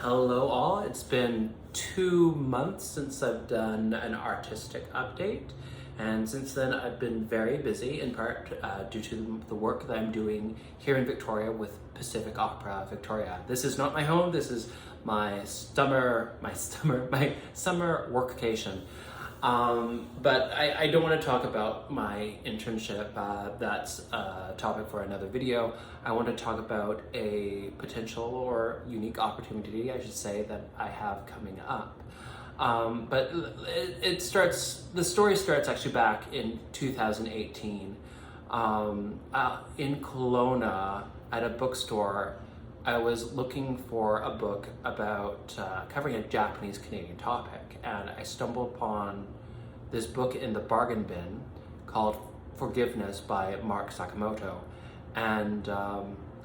Hello all, it's been 2 months since I've done an artistic update, and since then I've been very busy, in part due to the work that I'm doing here in Victoria with Pacific Opera Victoria. This is not my home, this is my summer workcation. But I don't want to talk about my internship, that's a topic for another video. I want to talk about a potential or unique opportunity, I should say, that I have coming up. But the story starts actually back in 2018. In Kelowna at a bookstore, I was looking for a book about covering a Japanese Canadian topic, and I stumbled upon this book in the bargain bin called Forgiveness by Mark Sakamoto, and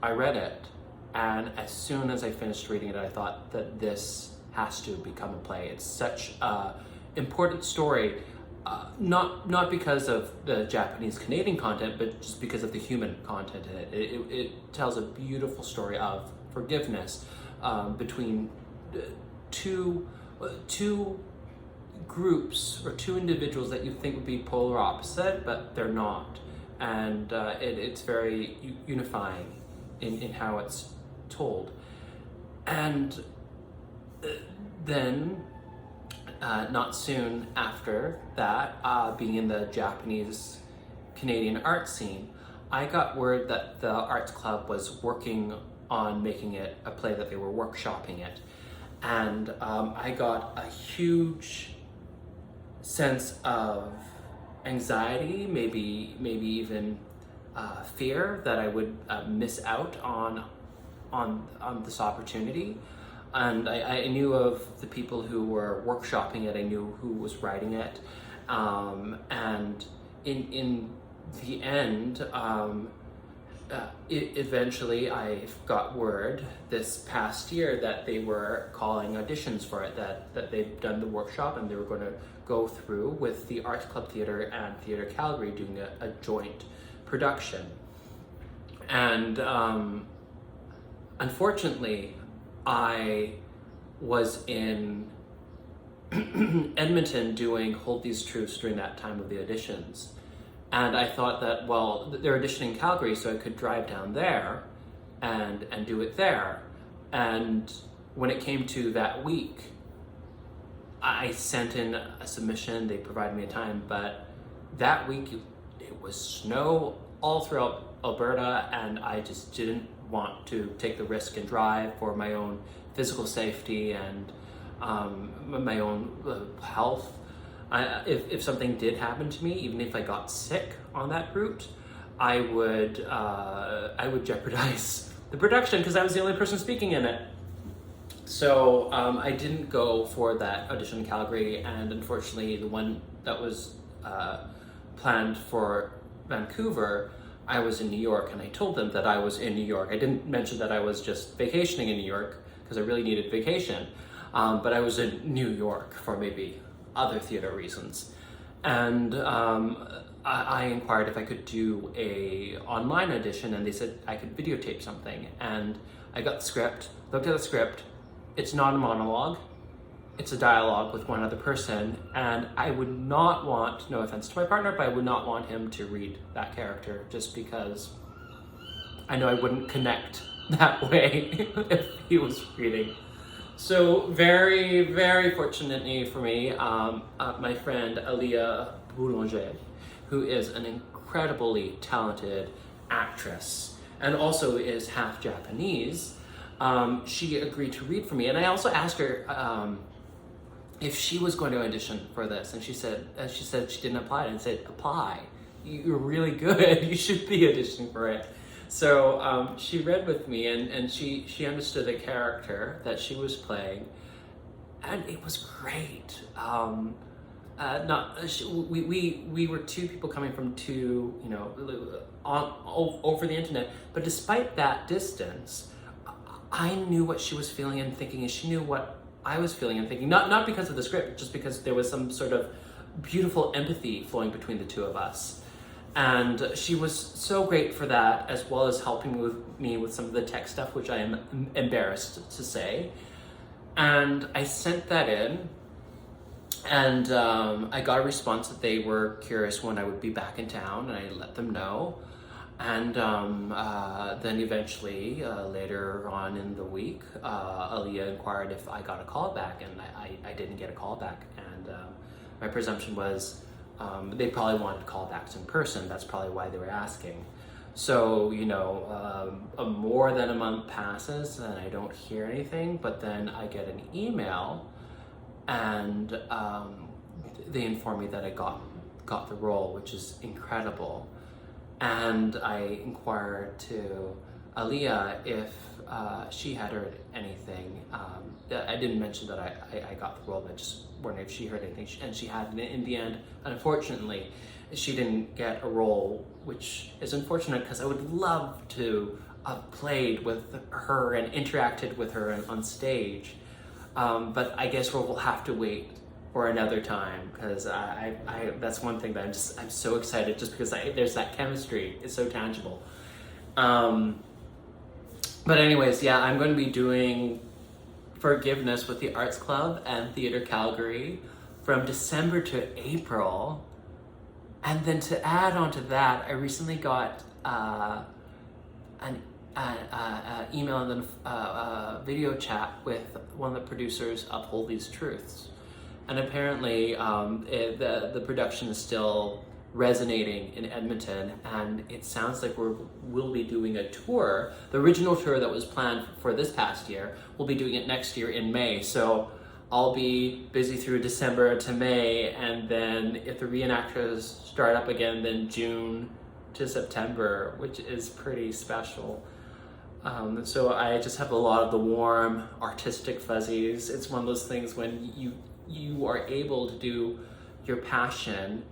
I read it, and as soon as I finished reading it, I thought that this has to become a play. It's such an important story, not because of the Japanese Canadian content, but just because of the human content in it. It tells a beautiful story of forgiveness between two groups or two individuals that you think would be polar opposite, but they're not. And it's very unifying in how it's told. And then not soon after that, being in the Japanese Canadian art scene, I got word that the arts club was working on making it a play, that they were workshopping it. And I got a huge sense of anxiety, maybe even fear that I would miss out on this opportunity. And I knew of the people who were workshopping it, I knew who was writing it, and in the end, eventually I got word this past year that they were calling auditions for it, that they've done the workshop and they were going to go through with the Arts Club Theatre and Theatre Calgary doing a joint production. And unfortunately, I was in Edmonton doing Hold These Truths during that time of the auditions. And I thought that, well, they're auditioning in Calgary, so I could drive down there and do it there. And when it came to that week, I sent in a submission, they provided me a time, but that week it was snow all throughout Alberta, and I just didn't want to take the risk and drive for my own physical safety and my own health. If something did happen to me, even if I got sick on that route, I would jeopardize the production because I was the only person speaking in it. So I didn't go for that audition in Calgary, and unfortunately the one that was planned for Vancouver, I was in New York, and I told them that I was in New York. I didn't mention that I was just vacationing in New York because I really needed vacation, but I was in New York for maybe other theater reasons. And I inquired if I could do a online audition, and they said I could videotape something. And I got the script, looked at the script. It's not a monologue, it's a dialogue with one other person, and I would not want, no offense to my partner, but I would not want him to read that character, just because I know I wouldn't connect that way if he was reading. So very, very fortunately for me, my friend Alia Boulanger, who is an incredibly talented actress and also is half Japanese, she agreed to read for me. And I also asked her if she was going to audition for this, and she said she didn't apply. And I said, apply, you're really good, you should be auditioning for it. So she read with me, and she understood the character that she was playing, and it was great. We were two people coming from two, over the internet, but despite that distance, I knew what she was feeling and thinking, and she knew what I was feeling and thinking. Not because of the script, just because there was some sort of beautiful empathy flowing between the two of us. And she was so great for that, as well as helping me with some of the tech stuff, which I am embarrassed to say. And I sent that in, and I got a response that they were curious when I would be back in town, and I let them know. And then eventually, later on in the week, Aaliyah inquired if I got a call back, and I didn't get a call back. And my presumption was they probably wanted callbacks in person. That's probably why they were asking. So, more than a month passes and I don't hear anything, but then I get an email, and they inform me that I got the role, which is incredible. And I inquired to Aaliyah if she had heard anything. I didn't mention that I got the role, but just wondering if she heard anything. And she had in the end. Unfortunately, she didn't get a role, which is unfortunate because I would love to have played with her and interacted with her on stage. But I guess we'll have to wait for another time, because I that's one thing that I'm so excited, just because there's that chemistry. It's so tangible. But anyways, yeah, I'm going to be doing Forgiveness with the Arts Club and Theatre Calgary from December to April. And then to add on to that, I recently got an email and then a video chat with one of the producers of Hold These Truths. And apparently the production is still resonating in Edmonton, and it sounds like we'll be doing a tour. The original tour that was planned for this past year, we'll be doing it next year in May. So I'll be busy through December to May, and then if the reenactors start up again, then June to September, which is pretty special. So I just have a lot of the warm artistic fuzzies. It's one of those things when you are able to do your passion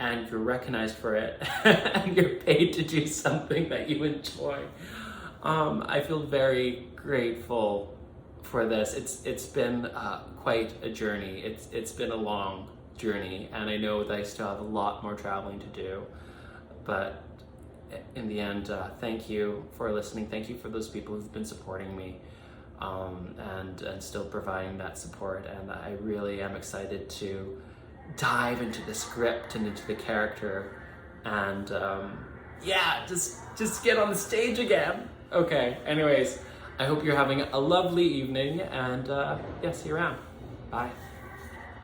and you're recognized for it and you're paid to do something that you enjoy. I feel very grateful for this. It's been quite a journey. It's been a long journey, and I know that I still have a lot more traveling to do. But in the end, thank you for listening. Thank you for those people who've been supporting me and still providing that support. And I really am excited to dive into the script and into the character, and just get on the stage again. Okay, anyways, I hope you're having a lovely evening, and see you around. Bye.